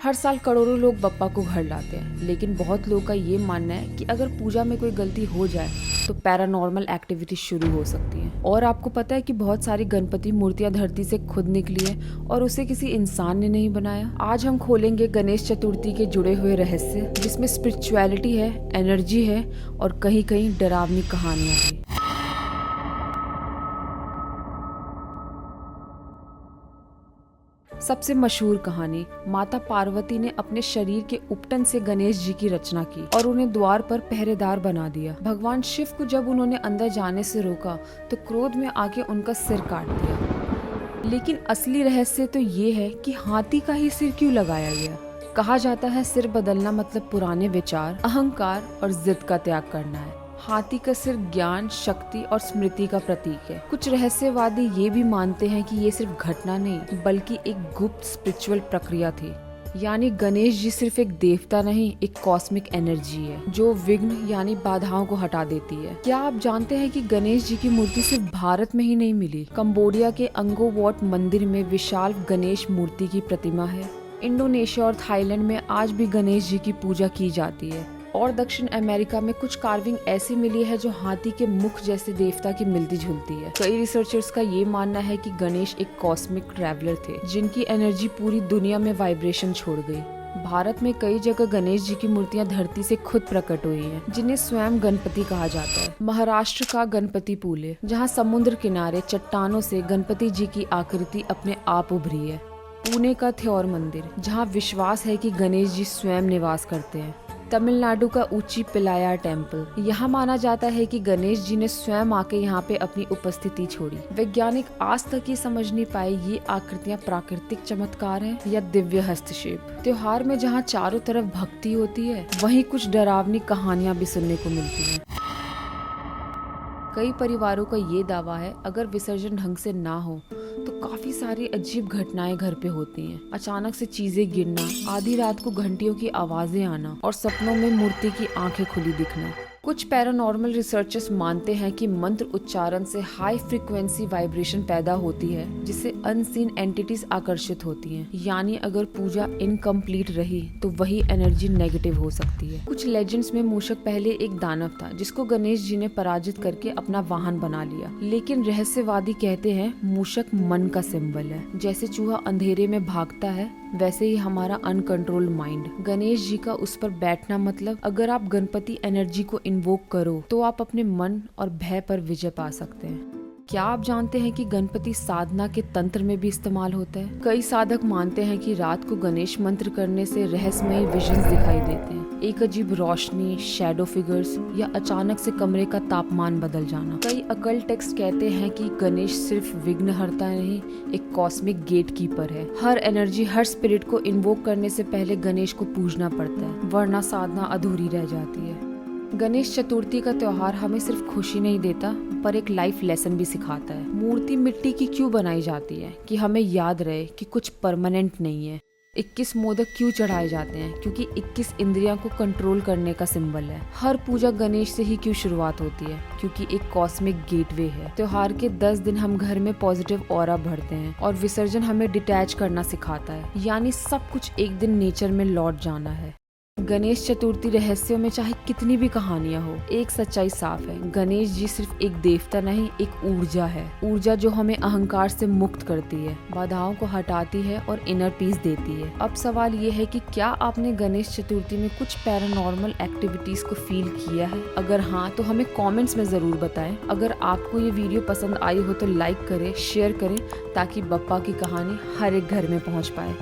हर साल करोड़ों लोग बप्पा को घर लाते हैं, लेकिन बहुत लोगों का ये मानना है कि अगर पूजा में कोई गलती हो जाए तो पैरानॉर्मल एक्टिविटी शुरू हो सकती है। और आपको पता है कि बहुत सारी गणपति मूर्तियां धरती से खुद निकली है और उसे किसी इंसान ने नहीं बनाया। आज हम खोलेंगे गणेश चतुर्थी के जुड़े हुए रहस्य, जिसमें स्पिरिचुअलिटी है, एनर्जी है और कहीं कहीं डरावनी कहानियां भी। सबसे मशहूर कहानी, माता पार्वती ने अपने शरीर के उपटन से गणेश जी की रचना की और उन्हें द्वार पर पहरेदार बना दिया। भगवान शिव को जब उन्होंने अंदर जाने से रोका तो क्रोध में आके उनका सिर काट दिया। लेकिन असली रहस्य तो ये है कि हाथी का ही सिर क्यों लगाया गया। कहा जाता है सिर बदलना मतलब पुराने विचार, अहंकार और जिद का त्याग करना है। हाथी का सिर ज्ञान, शक्ति और स्मृति का प्रतीक है। कुछ रहस्यवादी ये भी मानते हैं कि ये सिर्फ घटना नहीं बल्कि एक गुप्त स्पिरिचुअल प्रक्रिया थी। यानी गणेश जी सिर्फ एक देवता नहीं, एक कॉस्मिक एनर्जी है जो विघ्न यानी बाधाओं को हटा देती है। क्या आप जानते हैं कि गणेश जी की मूर्ति सिर्फ भारत में ही नहीं मिली? कंबोडिया के अंगकोर मंदिर में विशाल गणेश मूर्ति की प्रतिमा है। इंडोनेशिया और थाईलैंड में आज भी गणेश जी की पूजा की जाती है। और दक्षिण अमेरिका में कुछ कार्विंग ऐसी मिली है जो हाथी के मुख जैसे देवता की मिलती जुलती है। कई रिसर्चर्स का ये मानना है कि गणेश एक कॉस्मिक ट्रैवलर थे जिनकी एनर्जी पूरी दुनिया में वाइब्रेशन छोड़ गई। भारत में कई जगह गणेश जी की मूर्तियां धरती से खुद प्रकट हुई हैं, जिन्हें स्वयं गणपति कहा जाता है। महाराष्ट्र का गणपति पुले, जहां समुद्र किनारे चट्टानों से गणपति जी की आकृति अपने आप उभरी है। पुणे का थ्योर मंदिर, जहां विश्वास है कि गणेश जी स्वयं निवास करते हैं। तमिलनाडु का ऊंची पिलायर टेम्पल, यहाँ माना जाता है कि गणेश जी ने स्वयं आके यहाँ पे अपनी उपस्थिति छोड़ी। वैज्ञानिक आज तक ये समझ नहीं पाए ये आकृतियाँ प्राकृतिक चमत्कार हैं या दिव्य हस्तक्षेप। त्योहार में जहाँ चारों तरफ भक्ति होती है, वहीं कुछ डरावनी कहानियाँ भी सुनने को मिलती हैं। कई परिवारों का ये दावा है अगर विसर्जन ढंग से ना हो तो काफी सारी अजीब घटनाएं घर पे होती हैं। अचानक से चीजें गिरना, आधी रात को घंटियों की आवाजें आना और सपनों में मूर्ति की आंखें खुली दिखना। कुछ पैरानॉर्मल रिसर्चर्स मानते हैं कि मंत्र उच्चारण से हाई फ्रीक्वेंसी वाइब्रेशन पैदा होती है जिससे अनसीन एंटिटीज आकर्षित होती हैं। यानी अगर पूजा इनकम्प्लीट रही तो वही एनर्जी नेगेटिव हो सकती है। कुछ लेजेंड्स में मूषक पहले एक दानव था जिसको गणेश जी ने पराजित करके अपना वाहन बना लिया। लेकिन रहस्यवादी कहते हैं मूषक मन का सिंबल है। जैसे चूहा अंधेरे में भागता है वैसे ही हमारा अनकंट्रोल्ड माइंड। गणेश जी का उस पर बैठना मतलब अगर आप गणपति एनर्जी को इन्वोक करो तो आप अपने मन और भय पर विजय पा सकते हैं। क्या आप जानते हैं कि गणपति साधना के तंत्र में भी इस्तेमाल होता है? कई साधक मानते हैं कि रात को गणेश मंत्र करने से रहस्यमय विजन्स दिखाई देते हैं। एक अजीब रोशनी, शैडो फिगर्स या अचानक से कमरे का तापमान बदल जाना। कई अकल्ट टेक्स्ट कहते हैं कि गणेश सिर्फ विघ्न हरता नहीं, एक कॉस्मिक गेट कीपर है। हर एनर्जी, हर स्पिरिट को इन्वोक करने से पहले गणेश को पूजना पड़ता है, वरना साधना अधूरी रह जाती है। गणेश चतुर्थी का त्योहार हमें सिर्फ खुशी नहीं देता पर एक लाइफ लेसन भी सिखाता है। मूर्ति मिट्टी की क्यों बनाई जाती है? कि हमें याद रहे कि कुछ परमानेंट नहीं है। 21 मोदक क्यों चढ़ाए जाते हैं? क्योंकि 21 इंद्रियां को कंट्रोल करने का सिंबल है। हर पूजा गणेश से ही क्यों शुरुआत होती है? क्योंकि एक कॉस्मिक गेटवे है। त्योहार के 10 दिन हम घर में पॉजिटिव ऑरा भरते हैं और विसर्जन हमें डिटैच करना सिखाता है। यानी सब कुछ एक दिन नेचर में लौट जाना है। गणेश चतुर्थी रहस्यों में चाहे कितनी भी कहानियां हो, एक सच्चाई साफ है, गणेश जी सिर्फ एक देवता नहीं, एक ऊर्जा है। ऊर्जा जो हमें अहंकार से मुक्त करती है, बाधाओं को हटाती है और इनर पीस देती है। अब सवाल ये है कि क्या आपने गणेश चतुर्थी में कुछ पैरानॉर्मल एक्टिविटीज को फील किया है? अगर हाँ तो हमें कॉमेंट्स में जरूर बताएं। अगर आपको ये वीडियो पसंद आई हो तो लाइक करें, शेयर करें ताकि बप्पा की कहानी हर एक घर में पहुँच पाए।